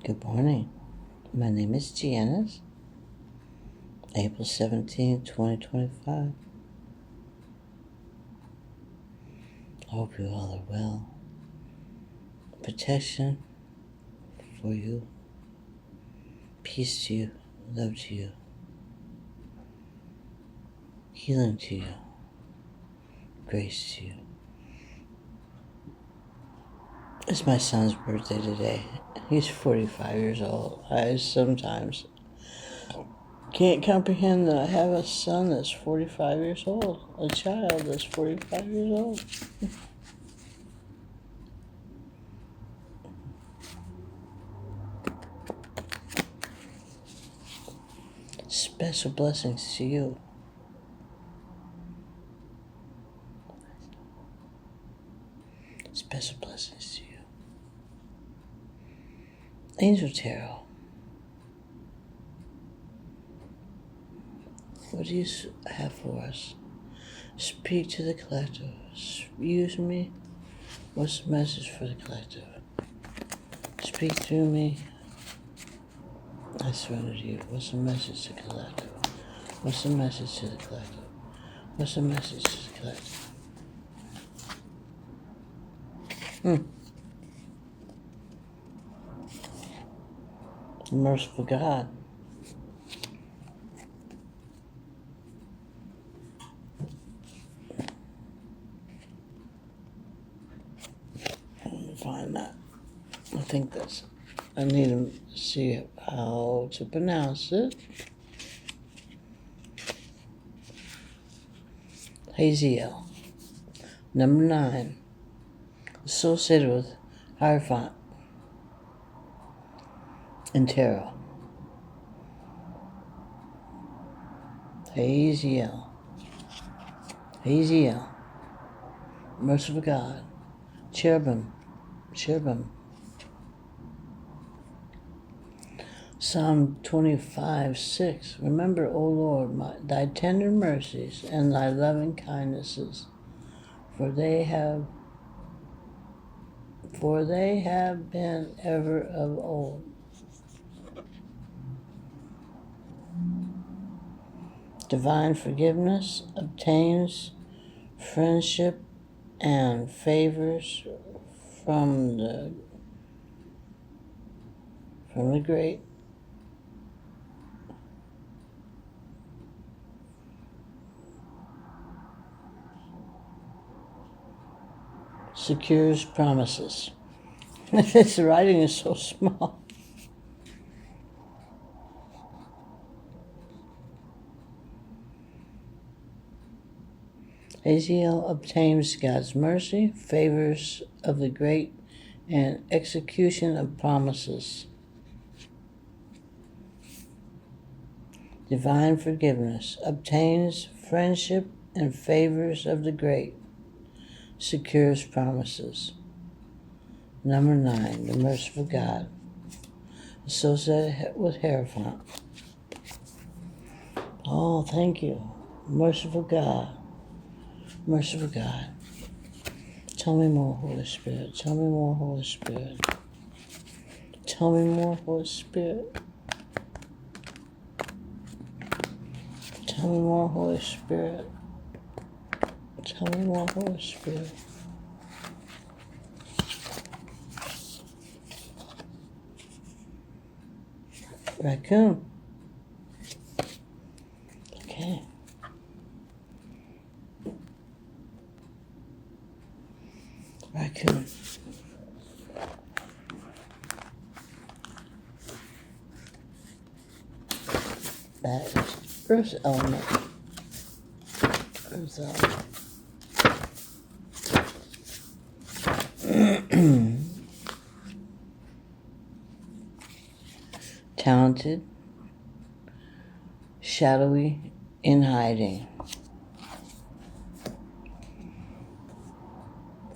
Good morning. My name is Janice. April 17, 2025. I hope you all are well. Protection for you. Peace to you. Love to you. Healing to you. Grace to you. It's my son's birthday today. He's 45 years old. I sometimes can't comprehend that I have a son that's 45 years old. A child that's 45 years old. Special blessings to you. Special blessings to you. Angel Tarot. What do you have for us? Speak to the collective. Use me. What's the message for the collective? Speak through me. I surrender to you. What's the message to the collective? What's the message to the collective? What's the message to the collective? Merciful God. Let me find that. I think I need to see how to pronounce it. Haziel. Number 9. Associated with Hierophant and Tarot. Haziel. Haziel. Merciful God. Cherubim. Psalm 25:6. Remember, O Lord, thy tender mercies and thy loving kindnesses, for they have been ever of old. Divine forgiveness obtains friendship and favors from the great. Secures promises. This writing is so small. Haziel obtains God's mercy, favors of the great, and execution of promises. Divine forgiveness obtains friendship and favors of the great, secures promises. Number 9, the merciful God, associated with Hierophant. Oh, thank you, merciful God. Merciful God. Tell me more, Holy Spirit. Tell me more, Holy Spirit. Tell me more, Holy Spirit. Tell me more, Holy Spirit. Tell me more, Holy Spirit. Raccoon. Okay. Raccoon. That is Earth element. Earth element. Talented, shadowy, in hiding.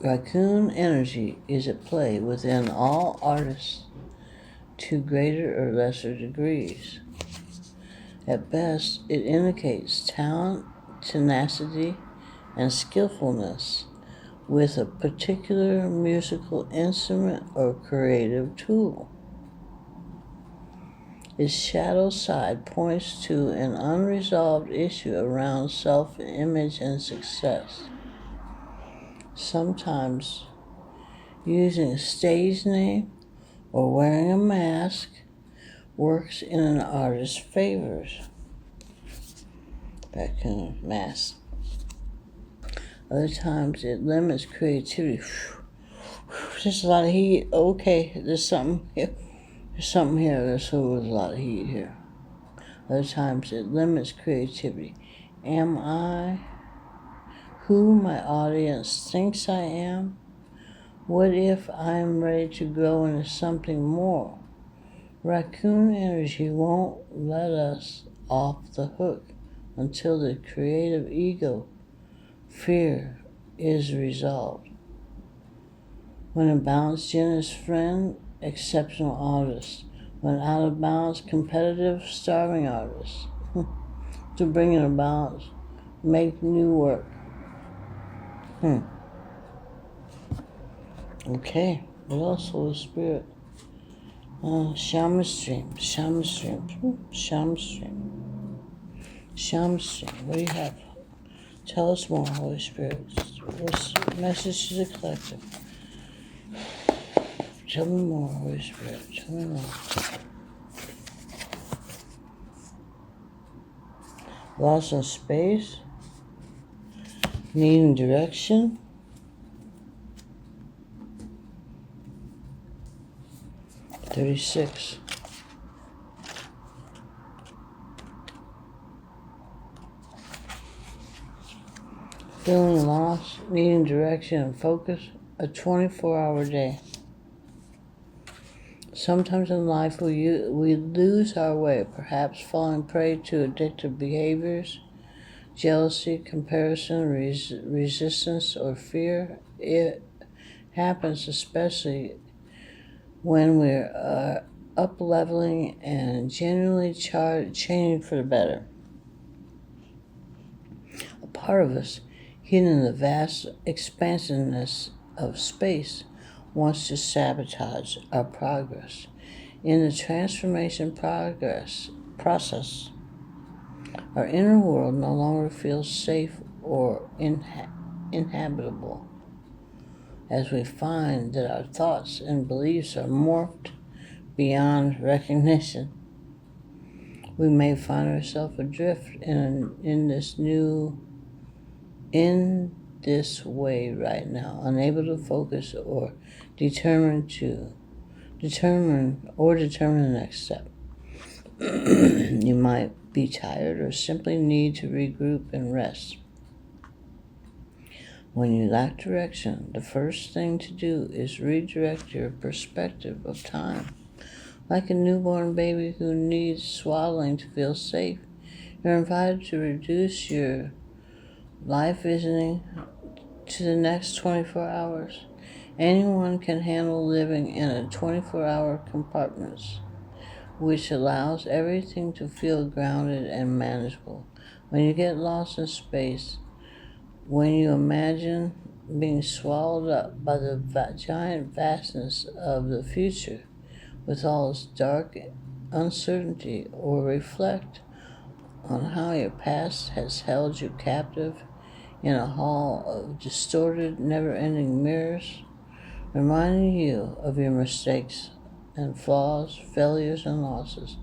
Raccoon energy is at play within all artists to greater or lesser degrees. At best, it indicates talent, tenacity, and skillfulness with a particular musical instrument or creative tool. Its shadow side points to an unresolved issue around self-image and success. Sometimes using a stage name or wearing a mask works in an artist's favors. Raccoon mask. Other times it limits creativity. There's a lot of heat. Okay, there's something here. There's a lot of heat here. Other times it limits creativity. Am I who my audience thinks I am? What if I'm ready to grow into something more? Raccoon energy won't let us off the hook until the creative ego fear is resolved. When in balance, generous friend, exceptional artist. When out of balance, competitive, starving artist. To bring in a balance, make new work. Okay, what else, Holy Spirit? Shaman stream. What do you have? Tell us more, Holy Spirit. What's the message to the collective? Tell me more, Holy Spirit. Tell me more. Lost in space. Needing direction. $36. Feeling lost, needing direction and focus, a 24-hour day. Sometimes in life we lose our way, perhaps falling prey to addictive behaviors, jealousy, comparison, resistance, or fear. It happens especially when we're up-leveling and genuinely changing for the better. A part of us, hidden in the vast expansiveness of space, wants to sabotage our progress. In the transformation process, our inner world no longer feels safe or inhabitable, as we find that our thoughts and beliefs are morphed beyond recognition. We may find ourselves adrift in this way right now, unable to focus or determine the next step. You might be tired or simply need to regroup and rest. When you lack direction, the first thing to do is redirect your perspective of time. Like a newborn baby who needs swaddling to feel safe, you're invited to reduce your life visioning to the next 24 hours. Anyone can handle living in a 24-hour compartment, which allows everything to feel grounded and manageable. When you get lost in space, when you imagine being swallowed up by the giant vastness of the future with all its dark uncertainty, or reflect on how your past has held you captive in a hall of distorted, never-ending mirrors, reminding you of your mistakes and flaws, failures, and losses.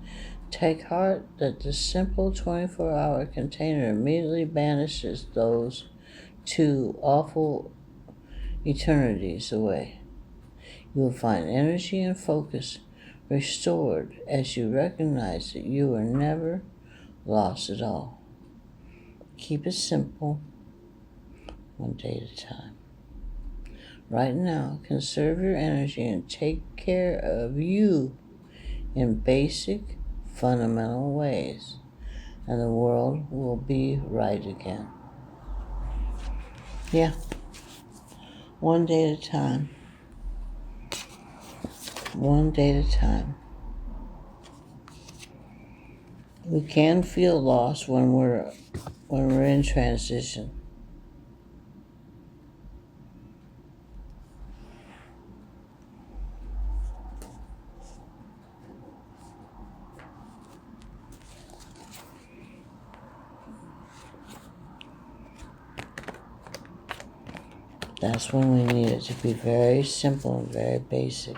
Take heart that the simple 24-hour container immediately banishes those 2 awful eternities away. You will find energy and focus restored as you recognize that you were never lost at all. Keep it simple, one day at a time. Right now, conserve your energy and take care of you in basic, fundamental ways, and the world will be right again. Yeah, one day at a time. One day at a time. We can feel lost when we're in transition. That's when we need it to be very simple and very basic.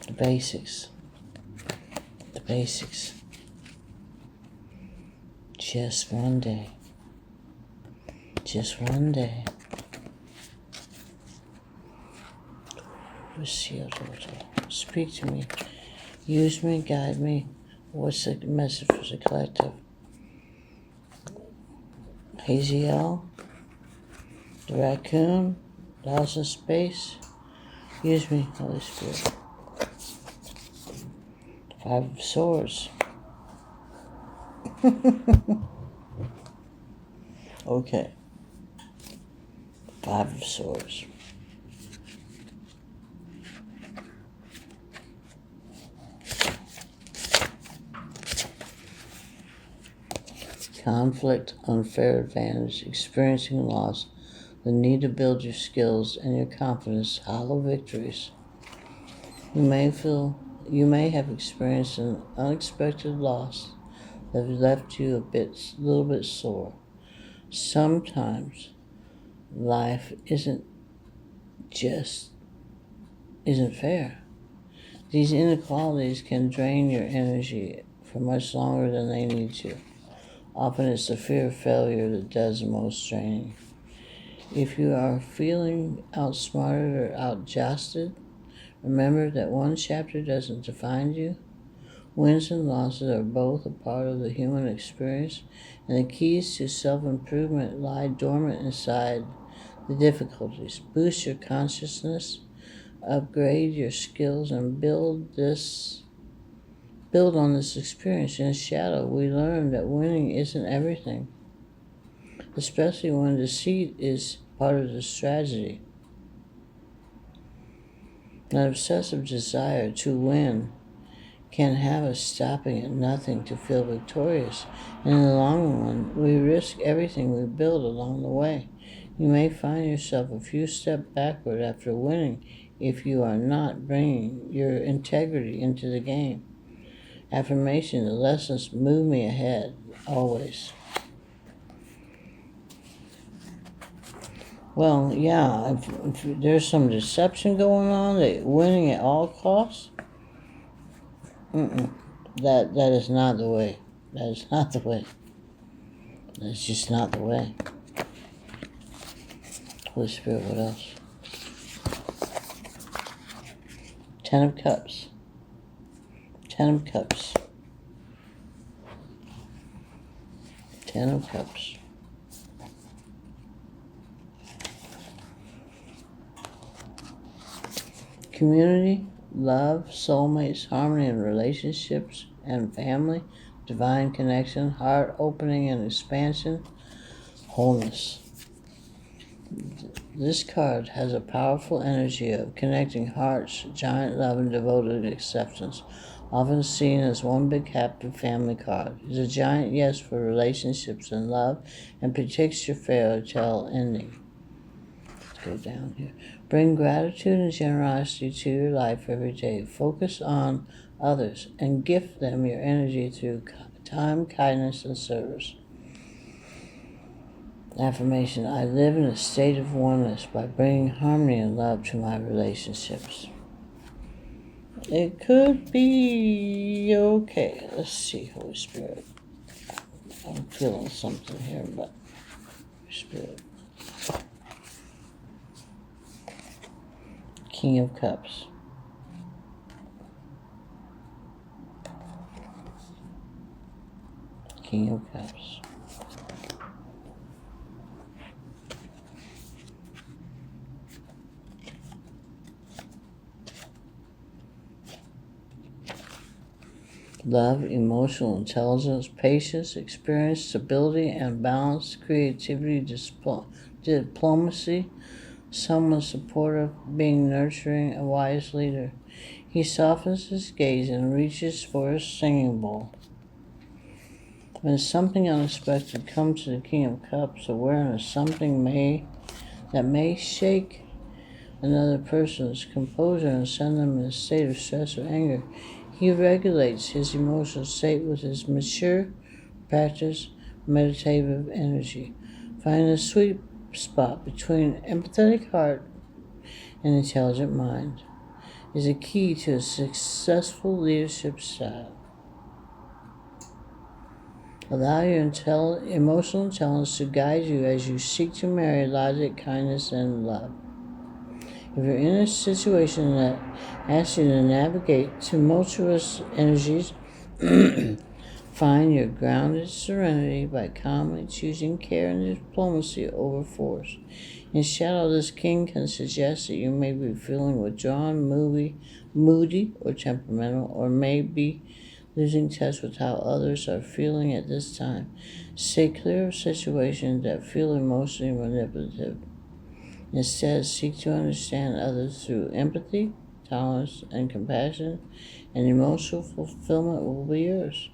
The basics. The basics. Just one day. Just one day. Speak to me. Use me, guide me. What's the message for the collective? Haziel, the Raccoon, Lost in Space. Use me, Holy Spirit. Five of Swords. Okay. Five of Swords. Conflict, unfair advantage, experiencing loss, the need to build your skills and your confidence, hollow victories. You may have experienced an unexpected loss that has left you a little bit sore. Sometimes life isn't fair. These inequalities can drain your energy for much longer than they need to. Often it's the fear of failure that does the most draining. If you are feeling outsmarted or outjosted, remember that one chapter doesn't define you. Wins and losses are both a part of the human experience, and the keys to self-improvement lie dormant inside the difficulties. Boost your consciousness, upgrade your skills, and build on this experience. In shadow, we learn that winning isn't everything, especially when deceit is part of the strategy. An obsessive desire to win can have us stopping at nothing to feel victorious, and in the long run, we risk everything we build along the way. You may find yourself a few steps backward after winning if you are not bringing your integrity into the game. Affirmation: the lessons move me ahead, always. Well, yeah, if there's some deception going on, that winning at all costs, that is not the way. That is not the way. That's just not the way. Holy Spirit, what else? Ten of Cups. Ten of Cups. Ten of Cups. Community, love, soulmates, harmony in relationships and family, divine connection, heart opening and expansion, wholeness. This card has a powerful energy of connecting hearts, giant love, and devoted acceptance. Often seen as one big happy family card. It's a giant yes for relationships and love, and predicts your fairy tale ending. Let's go down here. Bring gratitude and generosity to your life every day. Focus on others and gift them your energy through time, kindness, and service. Affirmation: I live in a state of oneness by bringing harmony and love to my relationships. It could be okay. Let's see, Holy Spirit. I'm feeling something here, but Holy Spirit. King of Cups. King of Cups. Love, emotional intelligence, patience, experience, stability, and balance, creativity, diplomacy, someone supportive, being nurturing, a wise leader. He softens his gaze and reaches for his singing bowl. When something unexpected comes to the King of Cups, awareness something that may shake another person's composure and send them in a state of stress or anger. He regulates his emotional state with his mature, practiced, meditative energy. Find the sweet spot between empathetic heart and intelligent mind is a key to a successful leadership style. Allow your emotional intelligence to guide you as you seek to marry logic, kindness, and love. If you're in a situation that asks you to navigate tumultuous energies, find your grounded serenity by calmly choosing care and diplomacy over force. In shadow, this king can suggest that you may be feeling withdrawn, moody, or temperamental, or may be losing touch with how others are feeling at this time. Stay clear of situations that feel emotionally manipulative. Instead, seek to understand others through empathy, tolerance, and compassion, and emotional fulfillment will be yours.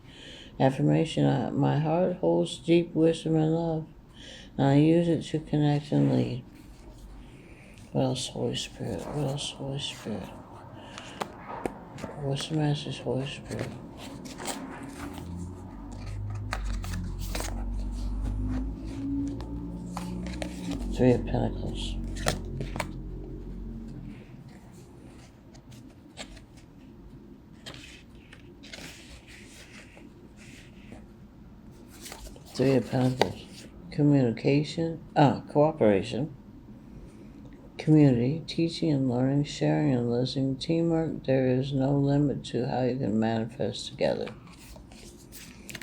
Affirmation: my heart holds deep wisdom and love, and I use it to connect and lead. What else, Holy Spirit? What else, Holy Spirit? What's the message, Holy Spirit? Three of Pentacles. Three of Pentacles. Cooperation. Community, teaching and learning, sharing and listening, teamwork. There is no limit to how you can manifest together.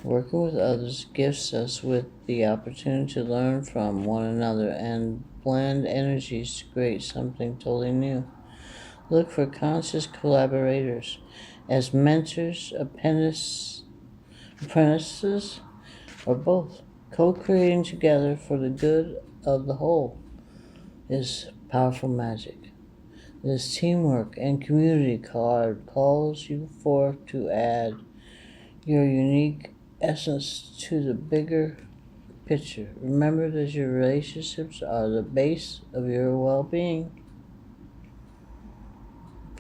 Working with others gifts us with the opportunity to learn from one another and blend energies to create something totally new. Look for conscious collaborators as mentors, apprentices, or both. Co-creating together for the good of the whole is powerful magic. This teamwork and community card calls you forth to add your unique essence to the bigger picture. Remember that your relationships are the base of your well-being.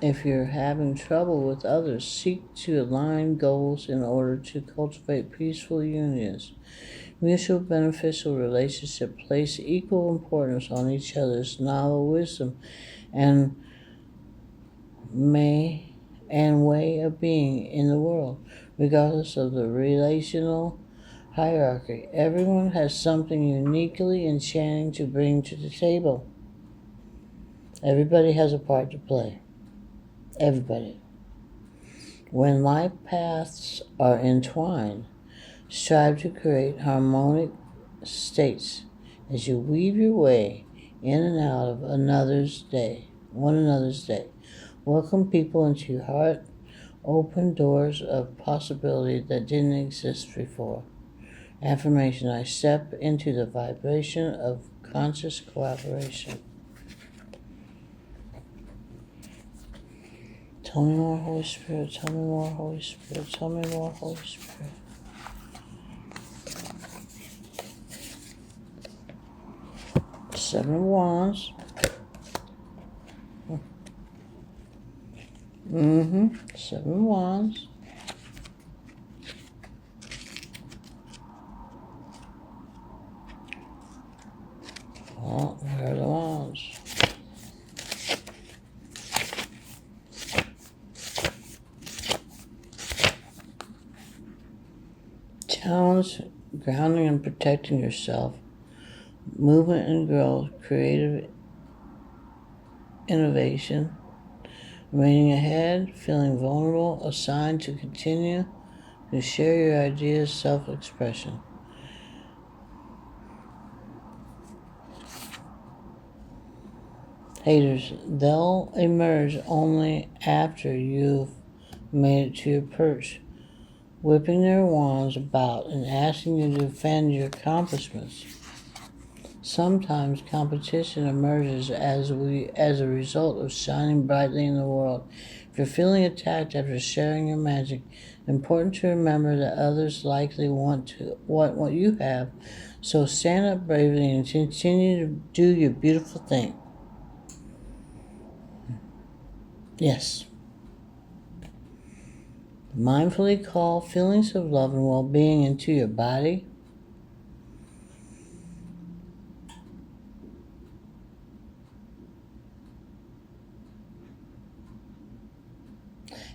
If you're having trouble with others, seek to align goals in order to cultivate peaceful unions. Mutual beneficial relationships place equal importance on each other's novel wisdom and way of being in the world, regardless of the relational hierarchy. Everyone has something uniquely enchanting to bring to the table. Everybody has a part to play. Everybody. When life paths are entwined, strive to create harmonic states as you weave your way in and out of one another's day. Welcome people into your heart. Open doors of possibility that didn't exist before. Affirmation: I step into the vibration of conscious collaboration. Tell me more, Holy Spirit. Tell me more, Holy Spirit. Tell me more, Holy Spirit. Seven of Wands. Seven of Wands. Oh, there are the Wands. Challenge, grounding and protecting yourself. Movement and growth, creative innovation, remaining ahead, feeling vulnerable, a sign to continue to share your ideas, self-expression. Haters, they'll emerge only after you've made it to your perch, whipping their wands about and asking you to defend your accomplishments. Sometimes competition emerges as a result of shining brightly in the world. If you're feeling attacked after sharing your magic, important to remember that others likely want what you have. So stand up bravely and continue to do your beautiful thing. Yes. Mindfully call feelings of love and well-being into your body.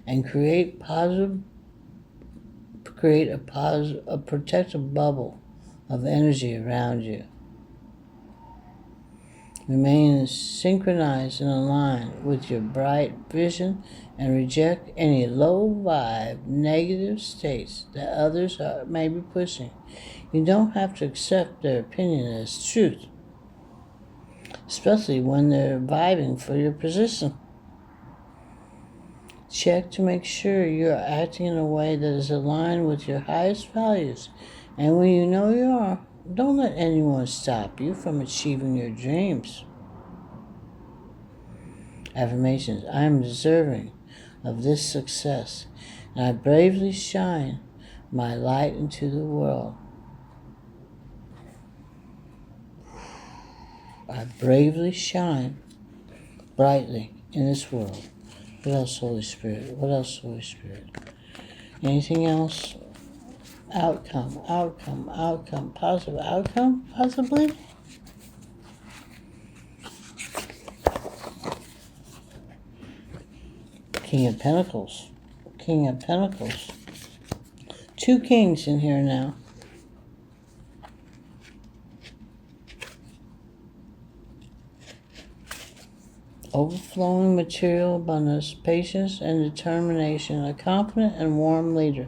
and create a protective bubble of energy around you. Remain synchronized and aligned with your bright vision and reject any low vibe, negative states that others may be pushing. You don't have to accept their opinion as truth, especially when they're vibing for your position. Check to make sure you're acting in a way that is aligned with your highest values. And when you know you are, don't let anyone stop you from achieving your dreams. Affirmations. I am deserving of this success, and I bravely shine my light into the world. I bravely shine brightly in this world. What else, Holy Spirit? What else, Holy Spirit? Anything else? Outcome, positive outcome, possibly? King of Pentacles. Two kings in here now. Overflowing material abundance, patience and determination, a confident and warm leader,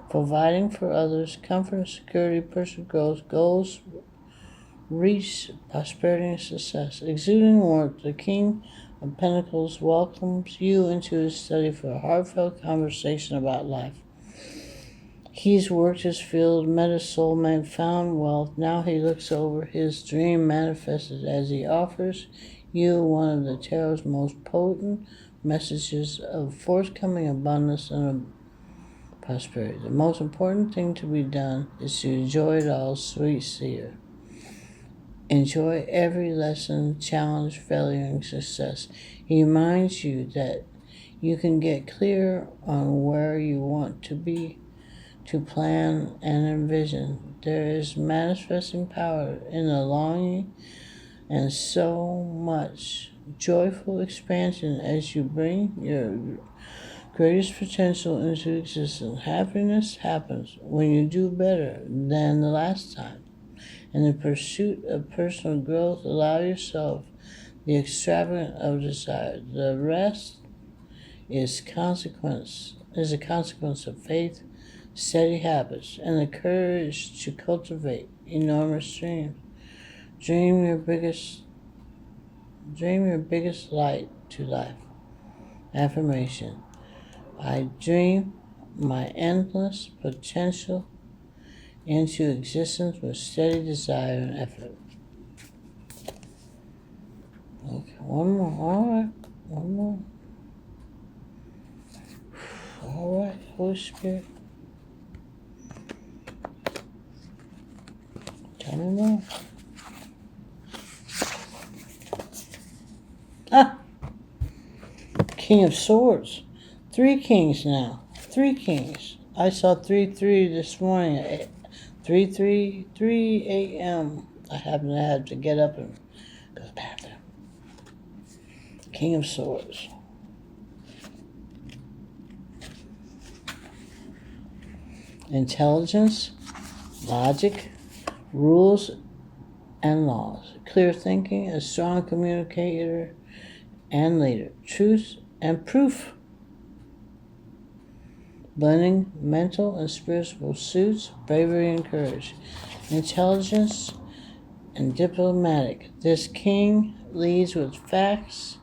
providing for others, comfort and security, personal growth, goals, reach, prosperity and success. Exuding warmth, the King of Pentacles welcomes you into his study for a heartfelt conversation about life. He's worked his field, met a soulmate, found wealth. Now he looks over his dream manifested as he offers you one of the tarot's most potent messages of forthcoming abundance and prosperity. The most important thing to be done is to enjoy it all, sweet seer. Enjoy every lesson, challenge, failure, and success. He reminds you that you can get clear on where you want to be, to plan and envision. There is manifesting power in the longing and so much joyful expansion as you bring your greatest potential into existence. Happiness happens when you do better than the last time. In the pursuit of personal growth, allow yourself the extravagance of desire. The rest is a consequence of faith, steady habits, and the courage to cultivate enormous dreams. Dream your biggest light to life. Affirmation. I dream my endless potential into existence with steady desire and effort. Okay, one more. One more. All right, Holy Spirit. Tell me more. King of Swords. 3 kings now. 3 kings. I saw 3-3 this morning at 3 a.m. I had to get up and go to the bathroom. King of Swords. Intelligence, logic, rules, and laws. Clear thinking, a strong communicator and leader. Truth and proof. Blending mental and spiritual pursuits, bravery and courage. Intelligence and diplomatic. This king leads with facts,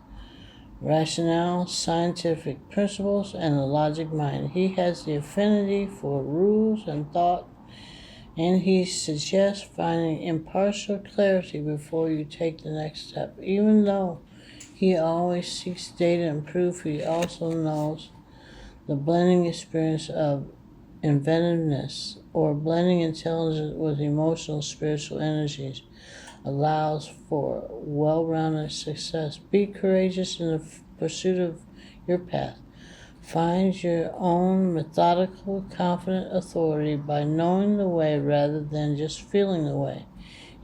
rationale, scientific principles, and a logic mind. He has the affinity for rules and thought, and he suggests finding impartial clarity before you take the next step. Even though he always seeks data and proof, he also knows the blending experience of inventiveness, or blending intelligence with emotional spiritual energies, allows for well-rounded success. Be courageous in the pursuit of your path. Find your own methodical, confident authority by knowing the way rather than just feeling the way.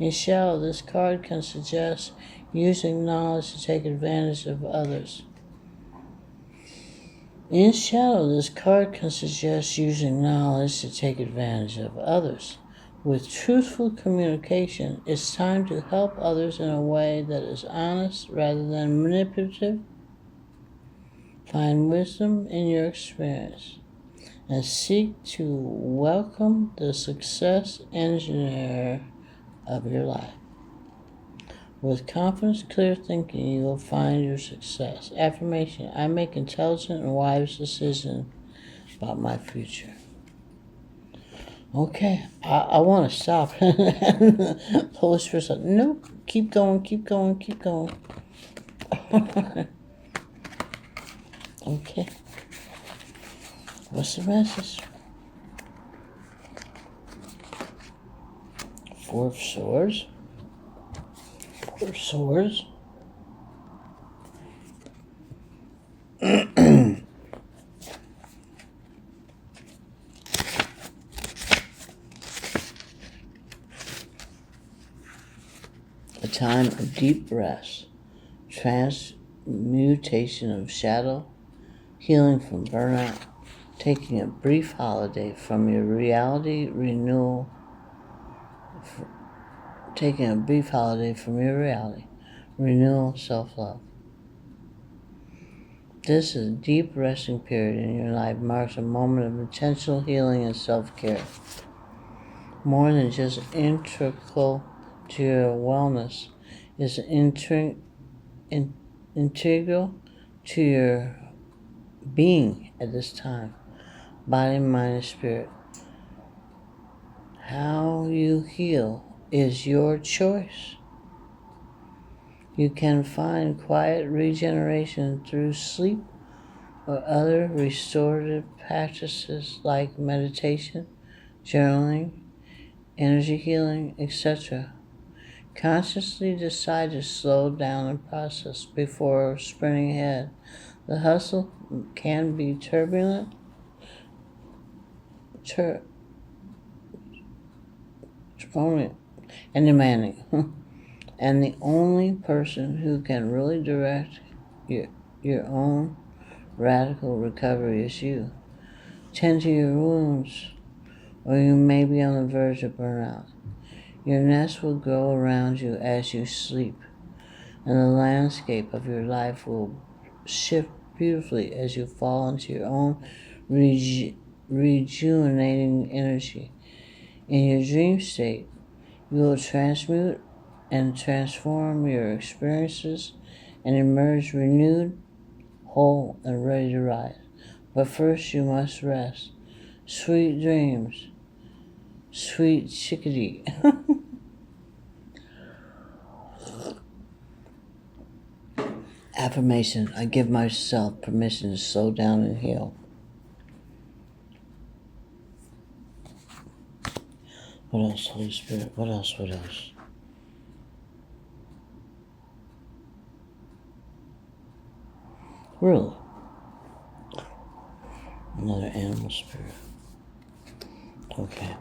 In shadow, this card can suggest using knowledge to take advantage of others. In shadow, this card can suggest using knowledge to take advantage of others. With truthful communication, it's time to help others in a way that is honest rather than manipulative. Find wisdom in your experience and seek to welcome the success engineer of your life. With confidence, clear thinking, you will find your success. Affirmation: I make intelligent and wise decisions about my future. Okay, I want to stop. The Holy Spirit said, nope, keep going, keep going, keep going. Okay, what's the message? Four of Swords. Four of Swords. A time of deep rest, transmutation of shadow, healing from burnout, taking a brief holiday from your reality, renewal, self-love. This is a deep resting period in your life, marks a moment of intentional healing and self-care. More than just integral to your wellness, it's integral to your being at this time, body, mind, and spirit. How you heal is your choice. You can find quiet regeneration through sleep or other restorative practices like meditation, journaling, energy healing, etc. Consciously decide to slow down the process before sprinting ahead. The hustle can be turbulent, and demanding. And the only person who can really direct your own radical recovery is you. Tend to your wounds, or you may be on the verge of burnout. Your nest will grow around you as you sleep, and the landscape of your life will shift beautifully as you fall into your own rejuvenating energy. In your dream state, you will transmute and transform your experiences and emerge renewed, whole, and ready to rise. But first you must rest. Sweet dreams, sweet chickadee. Affirmation: I give myself permission to slow down and heal. What else, Holy Spirit? What else? Really? Another animal spirit. Okay.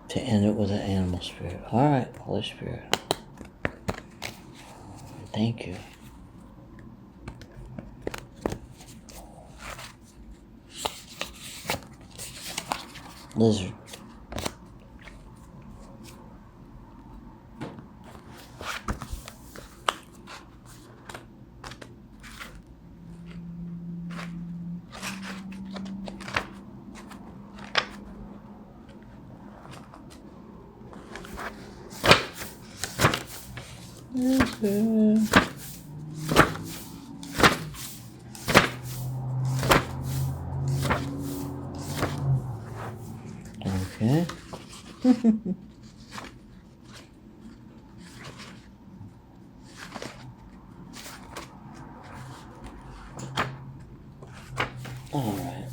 To end it with an animal spirit. All right, Holy Spirit. Thank you. Lizard. Okay. All right.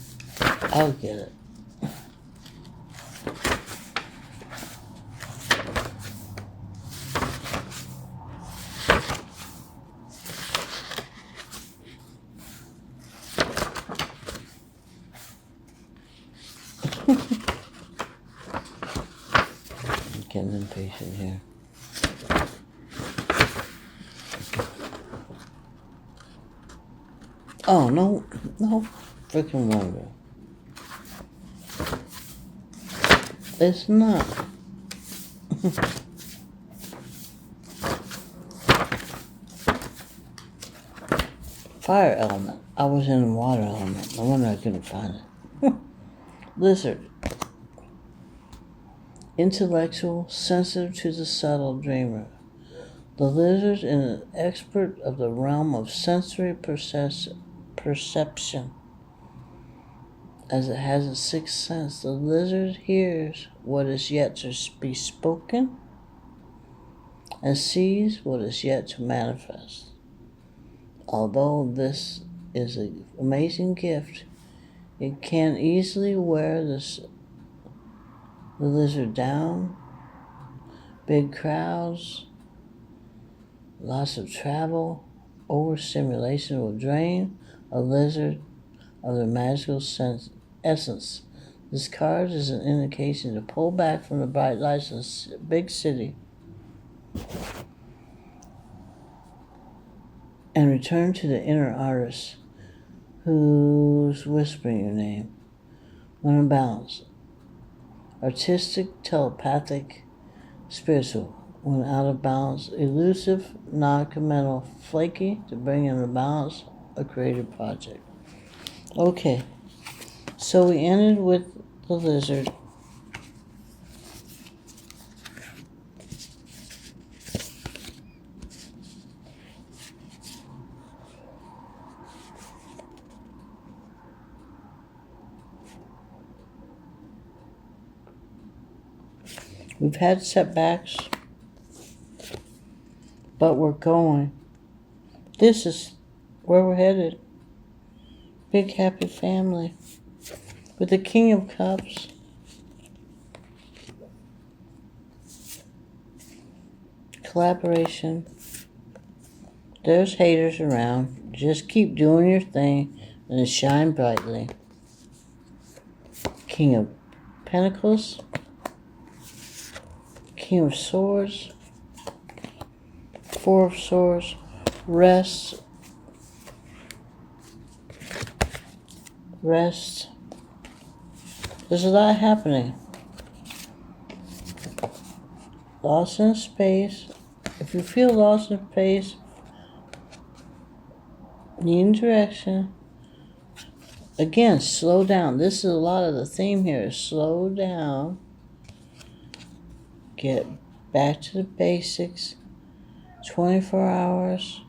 I'll get it. I'm getting impatient here. Oh, no freaking wonder. It's not. Fire element. I was in the water element. No wonder I couldn't find it. Lizard. Intellectual, sensitive to the subtle dreamer. The lizard is an expert of the realm of sensory perception. As it has a sixth sense, the lizard hears what is yet to be spoken and sees what is yet to manifest. Although this is an amazing gift, it can easily wear the lizard down. Big crowds, lots of travel, overstimulation will drain a lizard of their magical essence. This card is an indication to pull back from the bright lights of a big city and return to the inner artist who's whispering your name. When in balance, artistic, telepathic, spiritual. When out of balance, elusive, non-committal, flaky, to bring into balance a creative project. Okay, so we ended with the lizard. We've had setbacks, but we're going. This is where we're headed. Big happy family with the King of Cups. Collaboration. There's haters around. Just keep doing your thing and shine brightly. King of Pentacles. King of Swords. Four of Swords. Rest. There's a lot happening. Lost in space. If you feel lost in space, needing direction, again, slow down. This is a lot of the theme here. Slow down. Get back to the basics. 24 hours.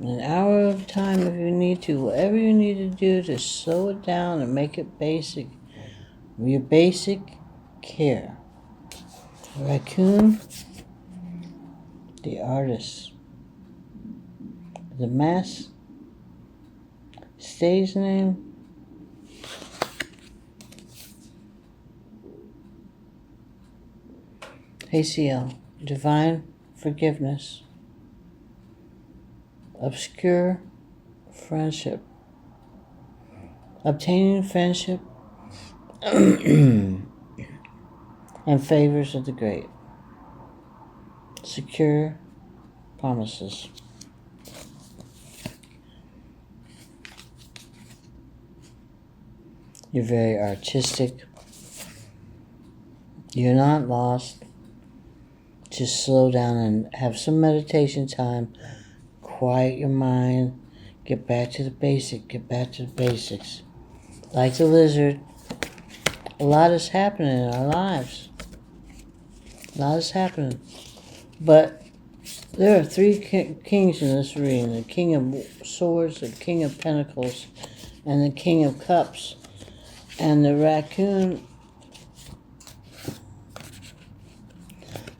An hour of time if you need to. Whatever you need to do to slow it down and make it basic. Your basic care. Raccoon, the artist. The mass stage name. Haziel, divine forgiveness. Obscure friendship. Obtaining friendship and favors of the great. Secure promises. You're very artistic. You're not lost. Just slow down and have some meditation time. Quiet your mind. Get back to the basic. Get back to the basics. Like the lizard, a lot is happening in our lives. A lot is happening. But there are three kings in this reading. The King of Swords, the King of Pentacles, and the King of Cups. And the raccoon,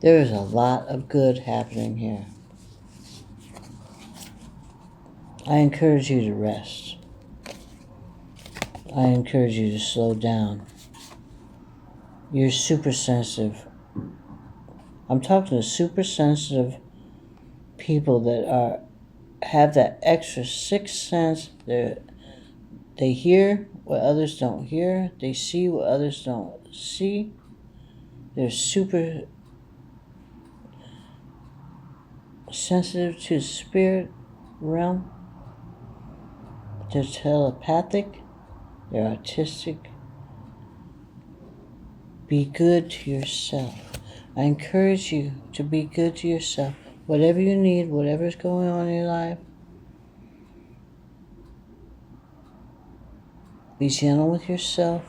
there is a lot of good happening here. I encourage you to rest. I encourage you to slow down. You're super sensitive. I'm talking to super sensitive people that have that extra sixth sense. They hear what others don't hear. They see what others don't see. They're super sensitive to the spirit realm. They're telepathic. They're autistic. Be good to yourself. I encourage you to be good to yourself. Whatever you need, whatever's going on in your life, be gentle with yourself.